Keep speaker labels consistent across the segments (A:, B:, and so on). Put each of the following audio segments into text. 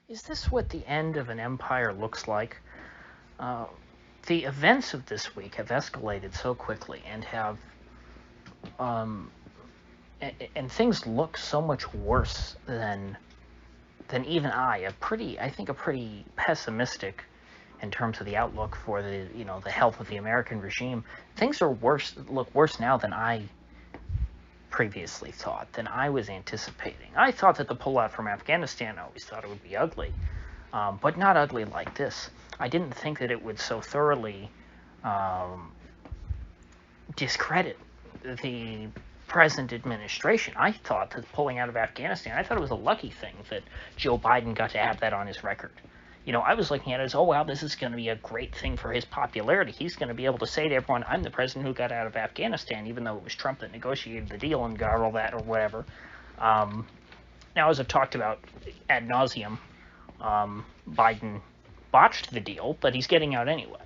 A: Is this what the end of an empire looks like? Uh, the events of this week have escalated so quickly and have, um, and things look so much worse than even I think a pretty pessimistic in terms of the outlook for the health of the American regime. Things look worse now than I previously thought, than I was anticipating. I thought that the pullout from Afghanistan, I always thought it would be ugly, but not ugly like this. I didn't think that it would so thoroughly discredit the present administration. I thought that pulling out of Afghanistan, I thought it was a lucky thing that Joe Biden got to have that on his record. I was looking at it as, oh, wow, this is going to be a great thing for his popularity. He's going to be able to say to everyone, I'm the president who got out of Afghanistan, even though it was Trump that negotiated the deal and got all that or whatever. Now, as I've talked about ad nauseum, Biden botched the deal, but he's getting out anyway.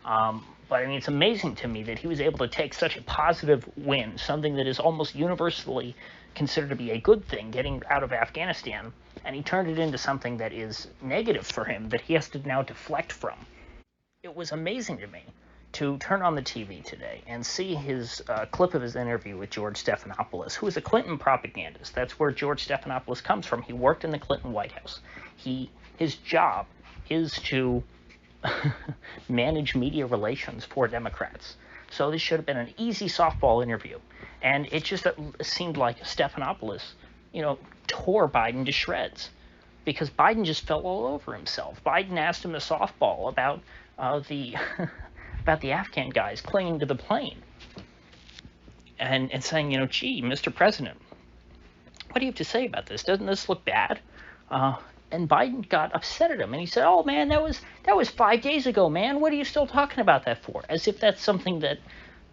A: But I mean, it's amazing to me that he was able to take such a positive win, something that is almost universally considered to be a good thing, getting out of Afghanistan, and he turned it into something that is negative for him, that he has to now deflect from. It was amazing to me to turn on the TV today and see his clip of his interview with George Stephanopoulos, who is a Clinton propagandist. That's where George Stephanopoulos comes from. He worked in the Clinton White House. His job is to manage media relations for Democrats. So this should have been an easy softball interview. And it just seemed like Stephanopoulos, tore Biden to shreds because Biden just fell all over himself. Biden asked him a softball about the about the Afghan guys clinging to the plane and saying, gee, Mr. President, what do you have to say about this? Doesn't this look bad? And Biden got upset at him, and he said, "Oh man, that was 5 days ago, man. What are you still talking about that for?" As if that's something that,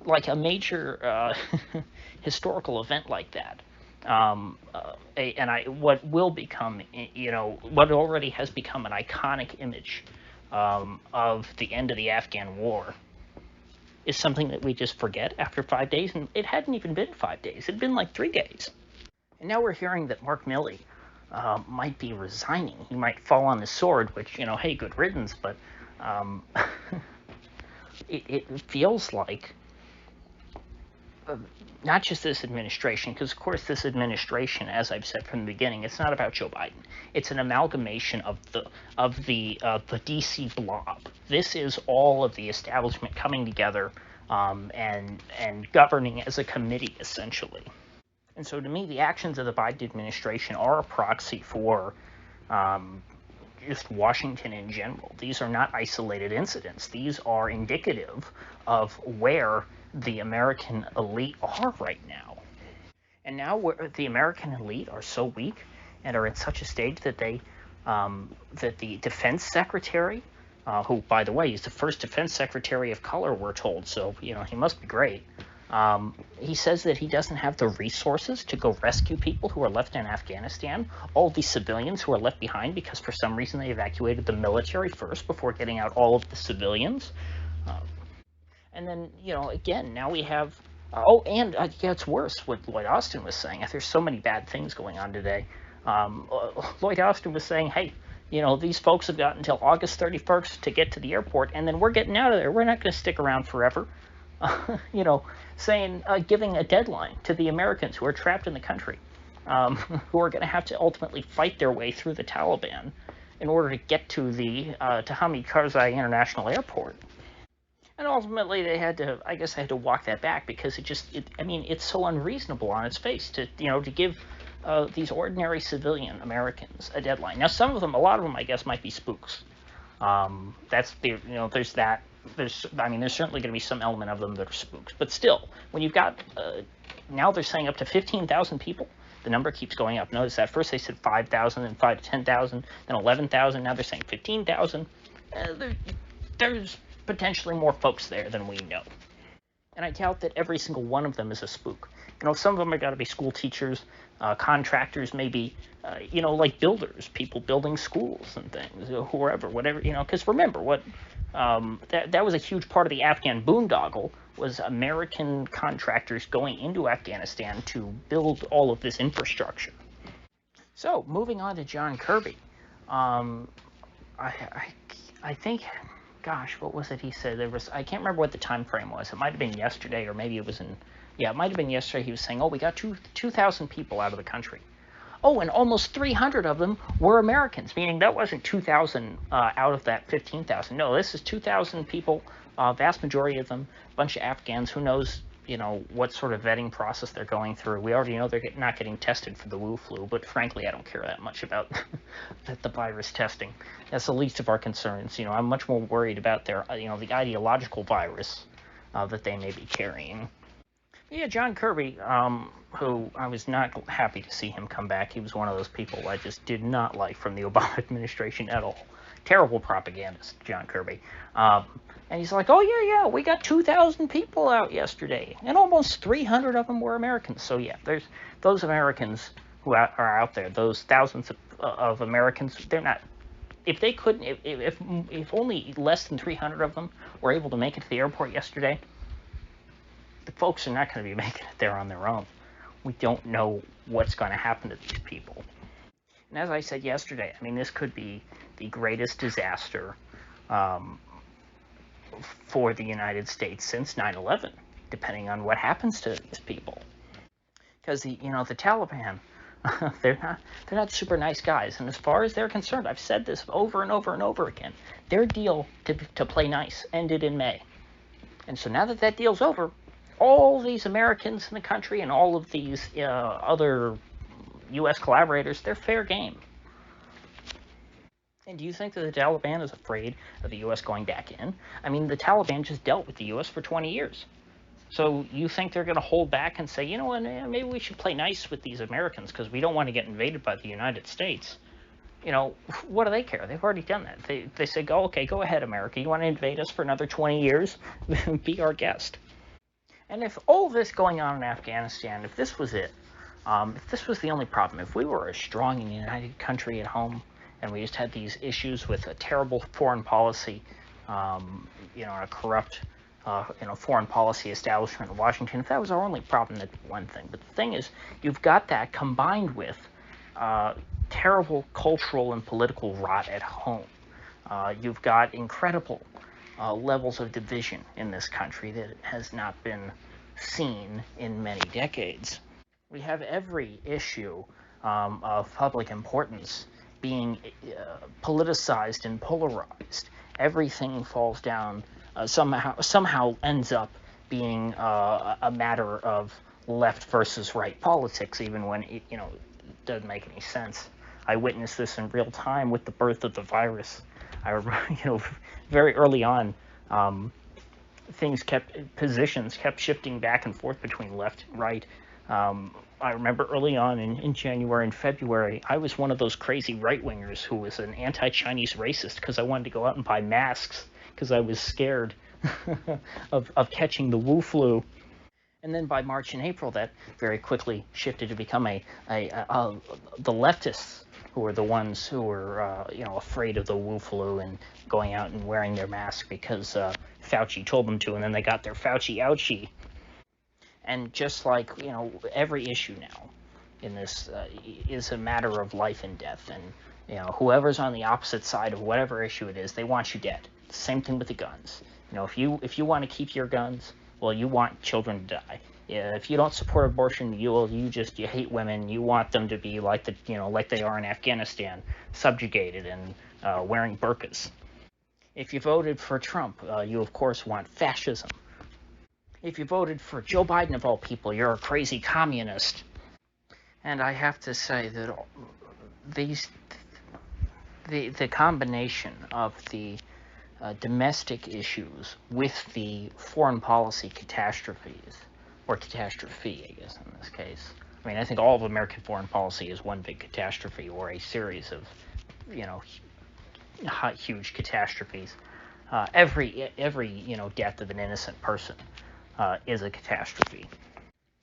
A: like a major historical event like that, what will become, what already has become an iconic image of the end of the Afghan war, is something that we just forget after 5 days, and it hadn't even been 5 days; it had been like 3 days, and now we're hearing that Mark Milley might be resigning. He might fall on the sword, which, hey, good riddance, but it feels like not just this administration, because, of course, this administration, as I've said from the beginning, it's not about Joe Biden. It's an amalgamation of the DC blob. This is all of the establishment coming together and governing as a committee, essentially. And so to me, the actions of the Biden administration are a proxy for just Washington in general. These are not isolated incidents. These are indicative of where the American elite are right now. And now where the American elite are so weak and are at such a stage that that the defense secretary, who, by the way, is the first defense secretary of color, we're told, so, he must be great. He says that he doesn't have the resources to go rescue people who are left in Afghanistan, all these civilians who are left behind because for some reason they evacuated the military first before getting out all of the civilians. And then, again, now we have, and it gets worse, what Lloyd Austin was saying. There's so many bad things going on today. Lloyd Austin was saying, hey, these folks have got until August 31st to get to the airport, and then we're getting out of there. We're not going to stick around forever. Saying, giving a deadline to the Americans who are trapped in the country, who are going to have to ultimately fight their way through the Taliban in order to get to the to Hamid Karzai International Airport. And ultimately, they had to walk that back because it's so unreasonable on its face to give these ordinary civilian Americans a deadline. Now, a lot of them, I guess, might be spooks. There's that. There's certainly going to be some element of them that are spooks, but still, when you've got now they're saying up to 15,000 people. The number keeps going up. Notice that first they said 5,000, and 5 to 10,000, then 11,000. Now they're saying 15,000. There's potentially more folks there than we know, and I doubt that every single one of them is a spook. Some of them are got to be school teachers, contractors, maybe, like builders, people building schools and things, whatever, because remember what. That was a huge part of the Afghan boondoggle, was American contractors going into Afghanistan to build all of this infrastructure. So, moving on to John Kirby. Um, I, I, I think, gosh, what was it he said? I can't remember what the time frame was. It might have been yesterday, or maybe it was yeah, it might have been yesterday. He was saying, oh, we got 2,000 people out of the country. Oh, and almost 300 of them were Americans, meaning that wasn't 2,000 out of that 15,000. No, this is 2,000 people, vast majority of them, a bunch of Afghans. Who knows, what sort of vetting process they're going through. We already know they're not getting tested for the Wu flu, but frankly, I don't care that much about the virus testing. That's the least of our concerns. I'm much more worried about their, the ideological virus that they may be carrying. Yeah, John Kirby, who I was not happy to see him come back. He was one of those people I just did not like from the Obama administration at all. Terrible propagandist, John Kirby. And he's like, oh, yeah, we got 2,000 people out yesterday, and almost 300 of them were Americans. So, yeah, there's those Americans who are out there, those thousands of Americans, they're not, if they couldn't, if only less than 300 of them were able to make it to the airport yesterday, the folks are not going to be making it there on their own. We don't know what's going to happen to these people. And as I said yesterday, I mean, this could be the greatest disaster for the United States since 9/11, depending on what happens to these people. Because the Taliban, they're not super nice guys, and as far as they're concerned, I've said this over and over and over again. Their deal to play nice ended in May, and so now that deal's over, all these Americans in the country and all of these other U.S. collaborators, they're fair game. And do you think that the Taliban is afraid of the U.S. going back in? I mean, the Taliban just dealt with the U.S. for 20 years. So you think they're going to hold back and say, you know what, maybe we should play nice with these Americans because we don't want to get invaded by the United States? What do they care? They've already done that. They say, okay, go ahead, America. You want to invade us for another 20 years? Be our guest. And if all this going on in Afghanistan, if this was it, if this was the only problem, if we were a strong and united country at home, and we just had these issues with a terrible foreign policy, a corrupt, foreign policy establishment in Washington, if that was our only problem, that'd be one thing. But the thing is, you've got that combined with terrible cultural and political rot at home. You've got incredible levels of division in this country that has not been seen in many decades. We have every issue of public importance being politicized and polarized. Everything falls down, somehow ends up being a matter of left versus right politics, even when it doesn't make any sense. I witnessed this in real time with the birth of the virus. I remember, very early on, positions kept shifting back and forth between left and right. I remember early on in January and February, I was one of those crazy right-wingers who was an anti-Chinese racist because I wanted to go out and buy masks because I was scared of catching the Wu flu. And then by March and April, that very quickly shifted to become the leftists who were the ones who were afraid of the Wu flu and going out and wearing their mask because Fauci told them to, and then they got their Fauci ouchie. And just like every issue now in this is a matter of life and death, and whoever's on the opposite side of whatever issue it is, they want you dead. Same thing with the guns. If you want to keep your guns, well, you want children to die. If you don't support abortion, you hate women. You want them to be like they are in Afghanistan, subjugated and wearing burqas. If you voted for Trump, you of course want fascism. If you voted for Joe Biden of all people, you're a crazy communist. And I have to say that the combination of the domestic issues with the foreign policy catastrophes, or catastrophe, I guess, in this case. I mean, I think all of American foreign policy is one big catastrophe, or a series of, huge catastrophes. Every death of an innocent person is a catastrophe.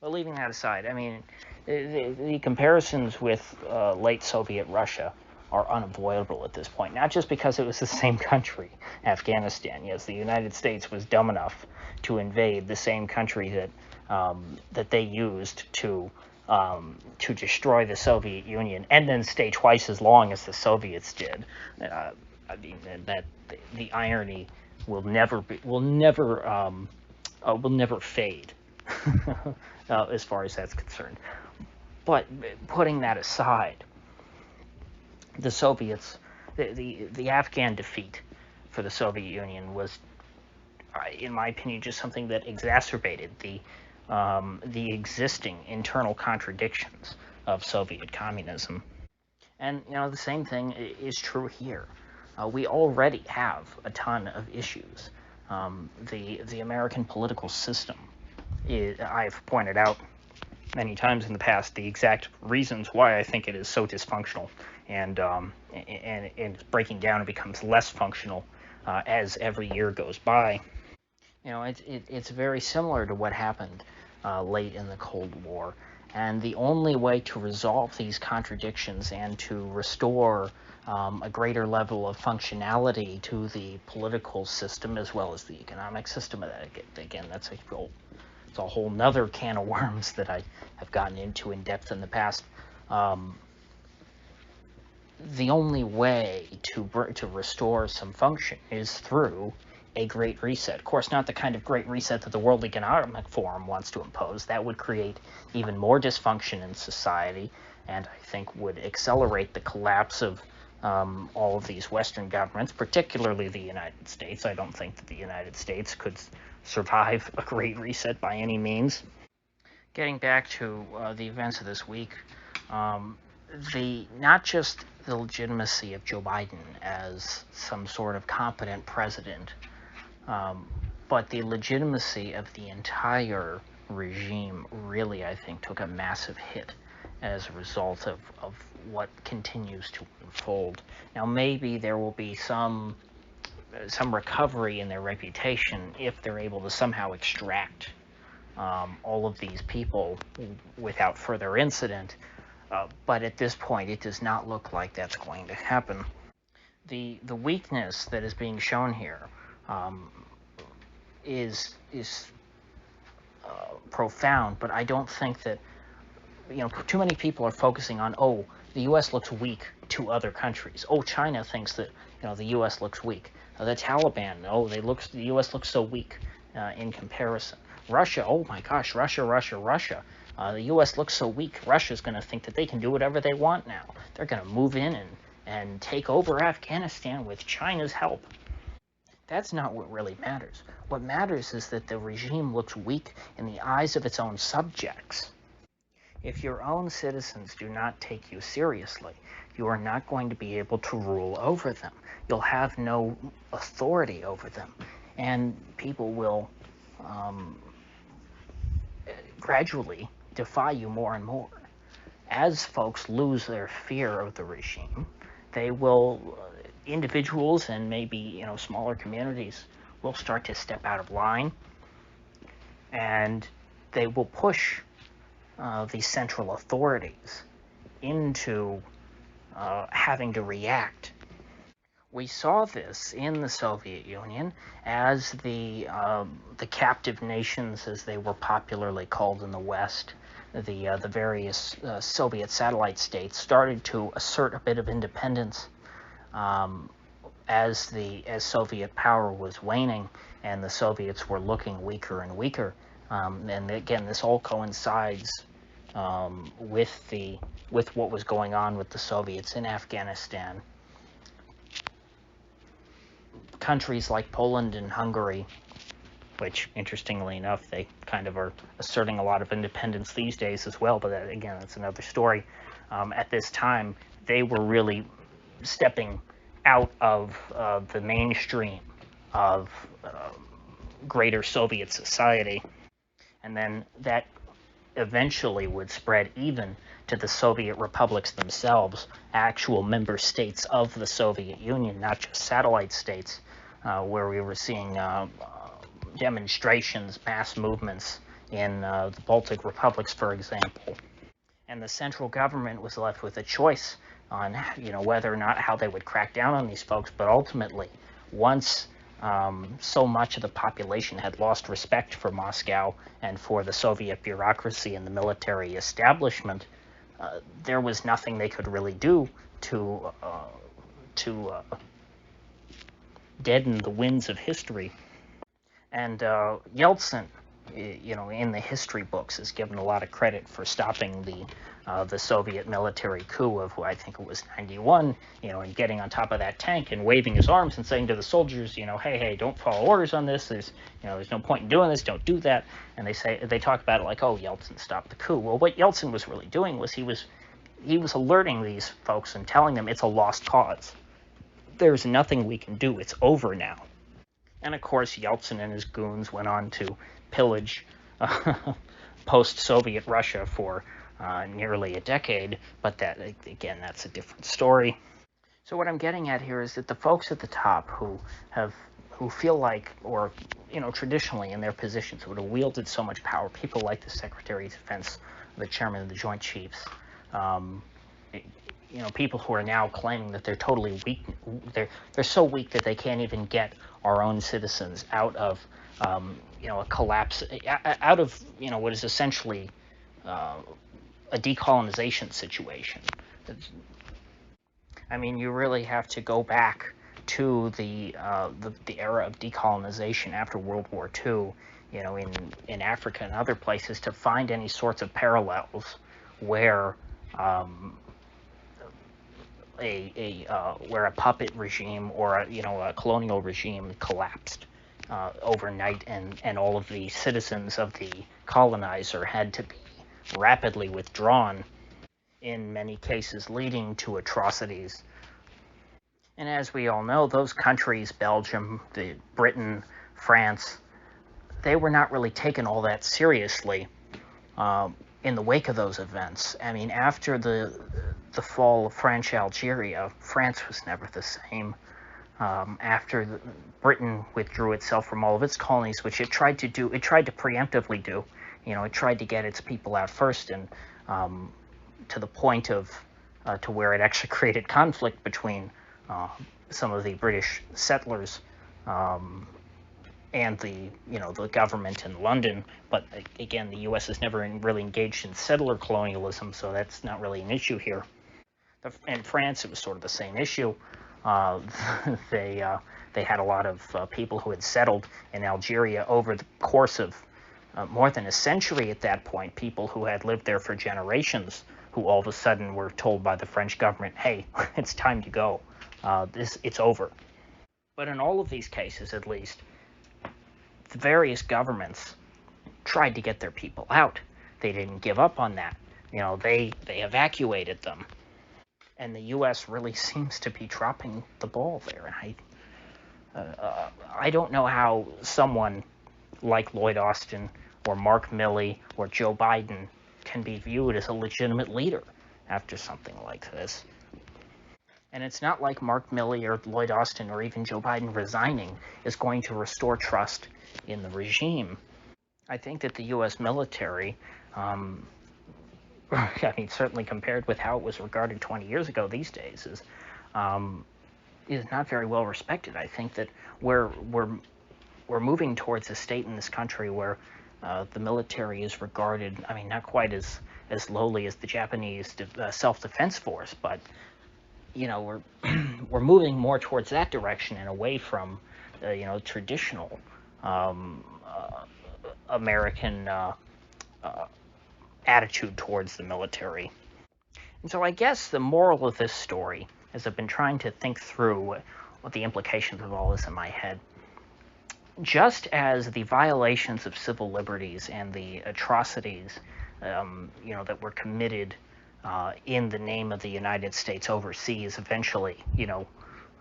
A: But leaving that aside, I mean, the comparisons with late Soviet Russia are unavoidable at this point. Not just because it was the same country, Afghanistan. Yes, the United States was dumb enough to invade the same country that they used to to destroy the Soviet Union and then stay twice as long as the Soviets did. I mean, that the irony will never fade as far as that's concerned. But putting that aside, the Soviets, the Afghan defeat for the Soviet Union was, in my opinion, just something that exacerbated the existing internal contradictions of Soviet communism. And the same thing is true here. We already have a ton of issues. The American political system I've pointed out many times in the past the exact reasons why I think it is so dysfunctional, and it's breaking down and becomes less functional as every year goes by. It's very similar to what happened late in the Cold War, and the only way to resolve these contradictions and to restore a greater level of functionality to the political system as well as the economic system, again, it's a whole nother can of worms that I have gotten into in depth in the past. The only way to restore some function is through a Great Reset. Of course, not the kind of Great Reset that the World Economic Forum wants to impose. That would create even more dysfunction in society, and I think would accelerate the collapse of all of these Western governments, particularly the United States. I don't think that the United States could survive a Great Reset by any means. Getting back to the events of this week, not just the legitimacy of Joe Biden as some sort of competent president, but the legitimacy of the entire regime really, I think, took a massive hit as a result of what continues to unfold. Now, maybe there will be some recovery in their reputation if they're able to somehow extract all of these people without further incident, but at this point it does not look like that's going to happen. The weakness that is being shown here is profound, but I don't think that too many people are focusing on, the U.S. looks weak to other countries. China thinks that the U.S. looks weak. The Taliban, the U.S. looks so weak in comparison. Russia, oh my gosh, Russia. The U.S. looks so weak. Russia's going to think that they can do whatever they want now. They're going to move in and take over Afghanistan with China's help. That's not what really matters. What matters is that the regime looks weak in the eyes of its own subjects. If your own citizens do not take you seriously, you are not going to be able to rule over them. You'll have no authority over them, and people will gradually defy you more and more. As folks lose their fear of the regime, they will, individuals and maybe smaller communities will start to step out of line, and they will push the central authorities into having to react. We saw this in the Soviet Union as the captive nations, as they were popularly called in the West, the various Soviet satellite states started to assert a bit of independence as Soviet power was waning and the Soviets were looking weaker and weaker. And again, this all coincides with what was going on with the Soviets in Afghanistan. Countries like Poland and Hungary, which, interestingly enough, they kind of are asserting a lot of independence these days as well, but again, that's another story. At this time, they were really stepping out of the mainstream of greater Soviet society, and then that eventually would spread even to the Soviet republics themselves, actual member states of the Soviet Union, not just satellite states, where we were seeing demonstrations, mass movements in the Baltic republics, for example. And the central government was left with a choice on whether or not how they would crack down on these folks. But ultimately, once so much of the population had lost respect for Moscow and for the Soviet bureaucracy and the military establishment, there was nothing they could really do to deaden the winds of history. And Yeltsin, in the history books, is given a lot of credit for stopping the Soviet military coup of, I think it was 91, and getting on top of that tank and waving his arms and saying to the soldiers, hey, don't follow orders on this. There's no point in doing this. Don't do that. And they talk about it like, oh, Yeltsin stopped the coup. Well, what Yeltsin was really doing was he was alerting these folks and telling them it's a lost cause. There's nothing we can do. It's over now. And of course, Yeltsin and his goons went on to pillage post-Soviet Russia for nearly a decade, but that, again, that's a different story. So what I'm getting at here is that the folks at the top who feel like, or traditionally in their positions would have wielded so much power, people like the Secretary of Defense, the Chairman of the Joint Chiefs, people who are now claiming that they're totally weak, they're so weak that they can't even get our own citizens out of a collapse, out of what is essentially a decolonization situation. I mean, you really have to go back to the era of decolonization after World War II, in Africa and other places to find any sorts of parallels where where a puppet regime or a colonial regime collapsed overnight, and all of the citizens of the colonizer had to be rapidly withdrawn, in many cases leading to atrocities. And as we all know, those countries, Belgium, Britain, France, they were not really taken all that seriously in the wake of those events. I mean, after the fall of French Algeria, France was never the same. After Britain withdrew itself from all of its colonies, which it tried to preemptively do. It tried to get its people out first, and to the point of to where it actually created conflict between some of the British settlers and the government in London. But again, the U.S. has never really engaged in settler colonialism, so that's not really an issue here. In France, it was sort of the same issue. They had a lot of people who had settled in Algeria over the course of more than a century at that point, people who had lived there for generations, who all of a sudden were told by the French government, hey, it's time to go. It's over. But in all of these cases, at least, the various governments tried to get their people out. They didn't give up on that. They evacuated them. And the U.S. really seems to be dropping the ball there. I don't know how someone like Lloyd Austin or Mark Milley or Joe Biden can be viewed as a legitimate leader after something like this. And it's not like Mark Milley or Lloyd Austin or even Joe Biden resigning is going to restore trust in the regime. I think that the U.S. military, certainly compared with how it was regarded 20 years ago these days, is not very well respected. I think that we're moving towards a state in this country where the military is regarded, not quite as lowly as the Japanese self-defense force, but we're moving more towards that direction and away from traditional American attitude towards the military. And so I guess the moral of this story, as I've been trying to think through what the implications of all this in my head, just as the violations of civil liberties and the atrocities that were committed in the name of the United States overseas eventually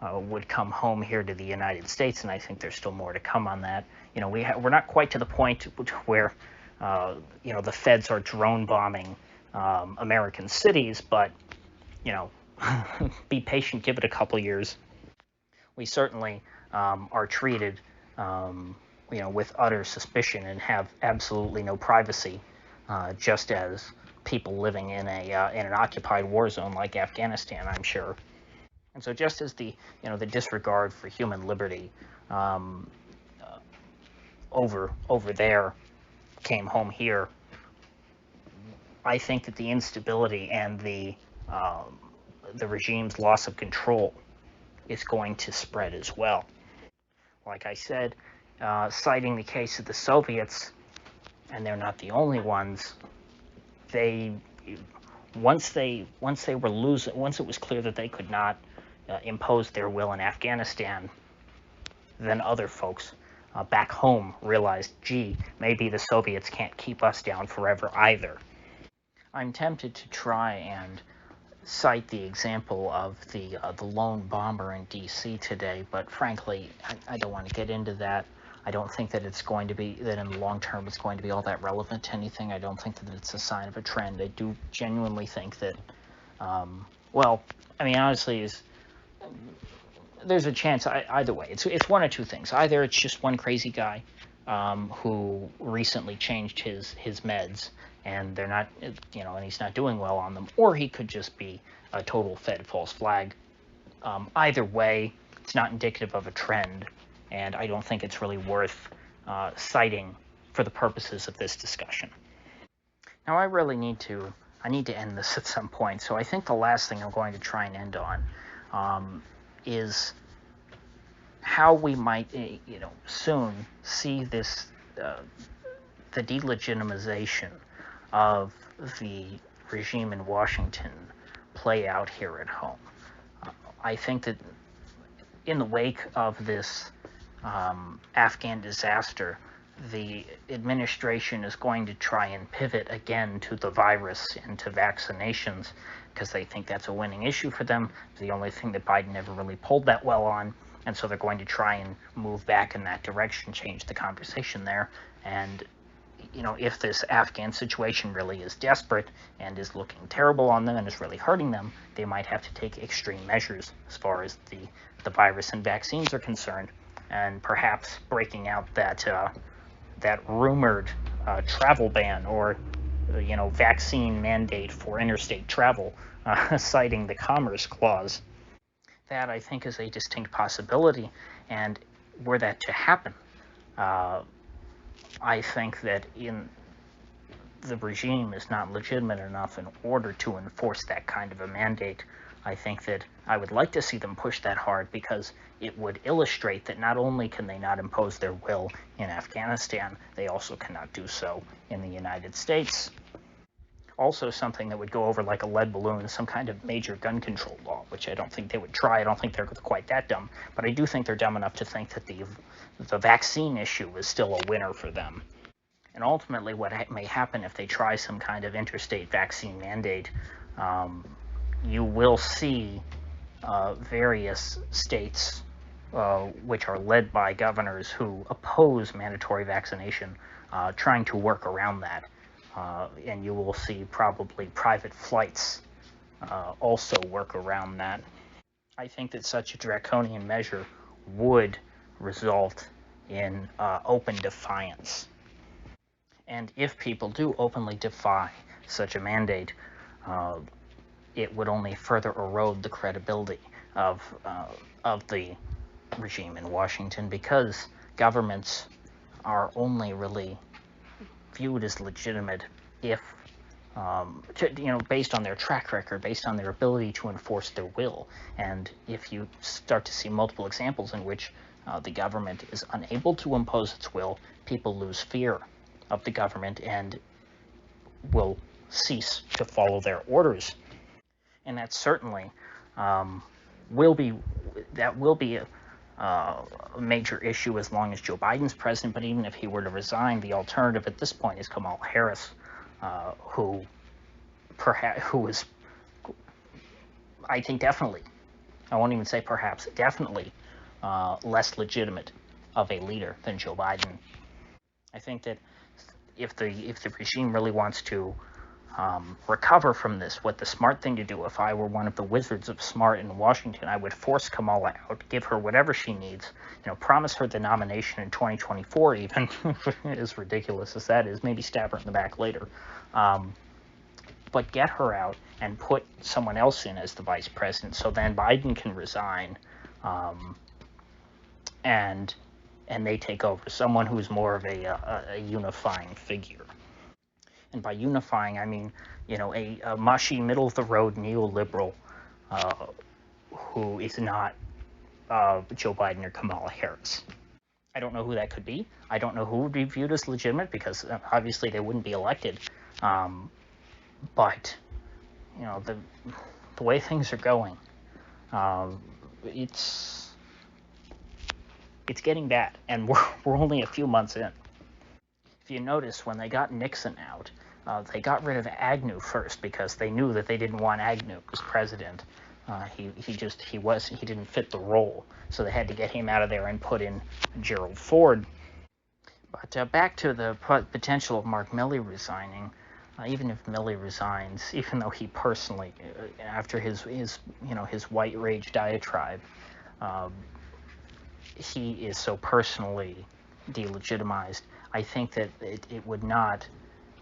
A: would come home here to the United States, and I think there's still more to come on that. We're not quite to the point where the feds are drone bombing American cities, but be patient, give it a couple years. We certainly are treated with utter suspicion and have absolutely no privacy, just as people living in an occupied war zone like Afghanistan, I'm sure. And so just as the disregard for human liberty um, over there came home here, I think that the instability and the regime's loss of control is going to spread as well. Like I said, citing the case of the Soviets, and they're not the only ones, once it was clear that they could not impose their will in Afghanistan, then other folks back home realized, gee, maybe the Soviets can't keep us down forever either. I'm tempted to try and cite the example of the lone bomber in D.C. today, but frankly, I don't want to get into that. I don't think that that in the long term it's going to be all that relevant to anything. I don't think that it's a sign of a trend. I do genuinely think that, honestly, there's a chance either way. It's one of two things. Either it's just one crazy guy who recently changed his meds, and they're not, and he's not doing well on them, or he could just be a total Fed false flag. Either way, it's not indicative of a trend, and I don't think it's really worth citing for the purposes of this discussion. Now, I need to end this at some point, so I think the last thing I'm going to try and end on is how we might, soon see this, the delegitimization of the regime in Washington play out here at home. I think that in the wake of this Afghan disaster, the administration is going to try and pivot again to the virus and to vaccinations because they think that's a winning issue for them. The only thing that Biden never really pulled that well on, and so they're going to try and move back in that direction, change the conversation there. And if this Afghan situation really is desperate and is looking terrible on them and is really hurting them, they might have to take extreme measures as far as the virus and vaccines are concerned, and perhaps breaking out that rumored travel ban or vaccine mandate for interstate travel, citing the Commerce Clause. That, I think, is a distinct possibility, and were that to happen, I think that the regime is not legitimate enough in order to enforce that kind of a mandate. I think that I would like to see them push that hard because it would illustrate that not only can they not impose their will in Afghanistan, they also cannot do so in the United States. Also, something that would go over like a lead balloon, some kind of major gun control law, which I don't think they would try. I don't think they're quite that dumb, but I do think they're dumb enough to think that the vaccine issue is still a winner for them. And ultimately, what may happen if they try some kind of interstate vaccine mandate, you will see various states which are led by governors who oppose mandatory vaccination trying to work around that. And you will see probably private flights also work around that. I think that such a draconian measure would result in open defiance. And if people do openly defy such a mandate, it would only further erode the credibility of the regime in Washington, because governments are only really viewed as legitimate if, based on their track record, based on their ability to enforce their will. And if you start to see multiple examples in which the government is unable to impose its will, people lose fear of the government and will cease to follow their orders. And that certainly will be a major issue as long as Joe Biden's president. But even if he were to resign, the alternative at this point is Kamala Harris, who is, I think, definitely, I won't even say perhaps, definitely less legitimate of a leader than Joe Biden. I think that if the regime really wants to recover from this, what the smart thing to do, if I were one of the wizards of smart in Washington, I would force Kamala out, give her whatever she needs, promise her the nomination in 2024 even, as ridiculous as that is, maybe stab her in the back later. but get her out and put someone else in as the vice president, so then Biden can resign, and they take over, someone who's more of a unifying figure. And by unifying, I mean, a mushy, middle-of-the-road neoliberal who is not Joe Biden or Kamala Harris. I don't know who that could be. I don't know who would be viewed as legitimate, because obviously they wouldn't be elected. But, the way things are going, it's getting bad, and we're only a few months in. If you notice, when they got Nixon out, they got rid of Agnew first, because they knew that they didn't want Agnew as president. He didn't fit the role, so they had to get him out of there and put in Gerald Ford. But back to the potential of Mark Milley resigning. Even if Milley resigns, even though he personally, after his white rage diatribe, he is so personally delegitimized, I think that it would not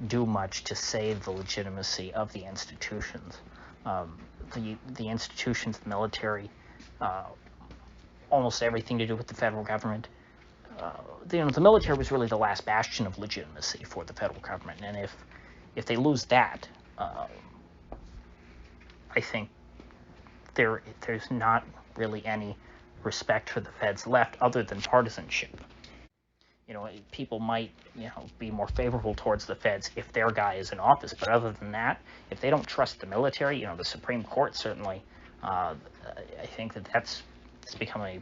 A: do much to save the legitimacy of the institutions. The institutions, the military, almost everything to do with the federal government. The military was really the last bastion of legitimacy for the federal government, and if they lose that, I think there's not really any respect for the feds left other than partisanship. People might, be more favorable towards the feds if their guy is in office, but other than that, if they don't trust the military, the Supreme Court certainly, I think it's become a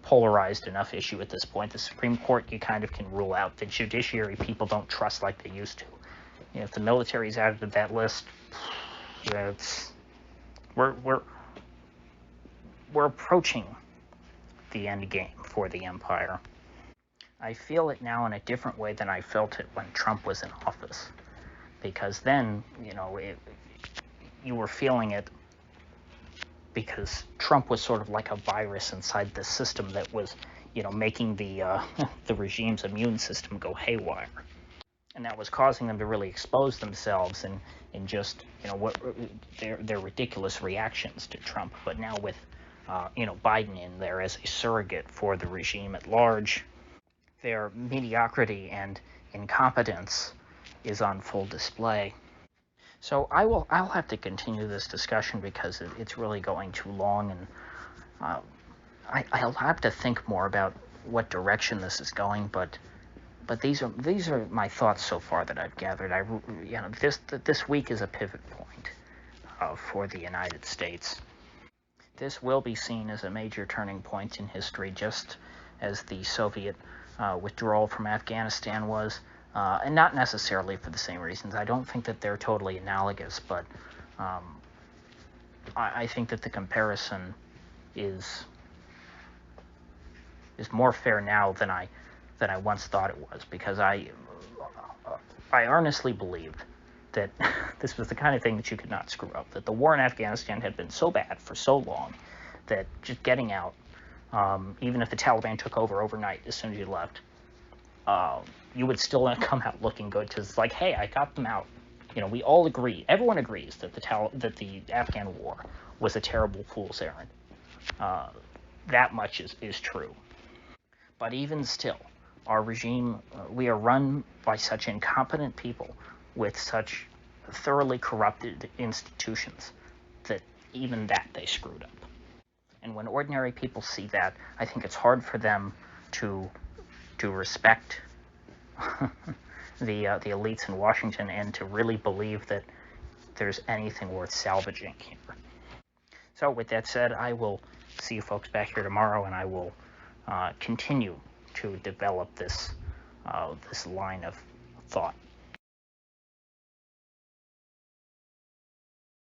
A: polarized enough issue at this point. The Supreme Court, you kind of can rule out. The judiciary, people don't trust like they used to. If the military's added to that list, we're approaching the end game for the empire. I feel it now in a different way than I felt it when Trump was in office, because then, you were feeling it because Trump was sort of like a virus inside the system that was, making the the regime's immune system go haywire, and that was causing them to really expose themselves in just, what their ridiculous reactions to Trump. But now with Biden in there as a surrogate for the regime at large, their mediocrity and incompetence is on full display. So I'll have to continue this discussion because it's really going too long, and I'll have to think more about what direction this is going. But these are my thoughts so far that I've gathered. This week is a pivot point for the United States. This will be seen as a major turning point in history, just as the Soviet withdrawal from Afghanistan was, and not necessarily for the same reasons. I don't think that they're totally analogous, but I think that the comparison is more fair now than I once thought it was, because I earnestly believed that this was the kind of thing that you could not screw up, that the war in Afghanistan had been so bad for so long that just getting out, even if the Taliban took over overnight as soon as you left, you would still not come out looking good, because it's like, hey, I got them out. We all agree, everyone agrees that the Afghan war was a terrible fool's errand. That much is true. But even still, our regime, we are run by such incompetent people with such thoroughly corrupted institutions that even that they screwed up. And when ordinary people see that, I think it's hard for them to respect the elites in Washington and to really believe that there's anything worth salvaging here. So with that said, I will see you folks back here tomorrow, and I will continue to develop this line of thought.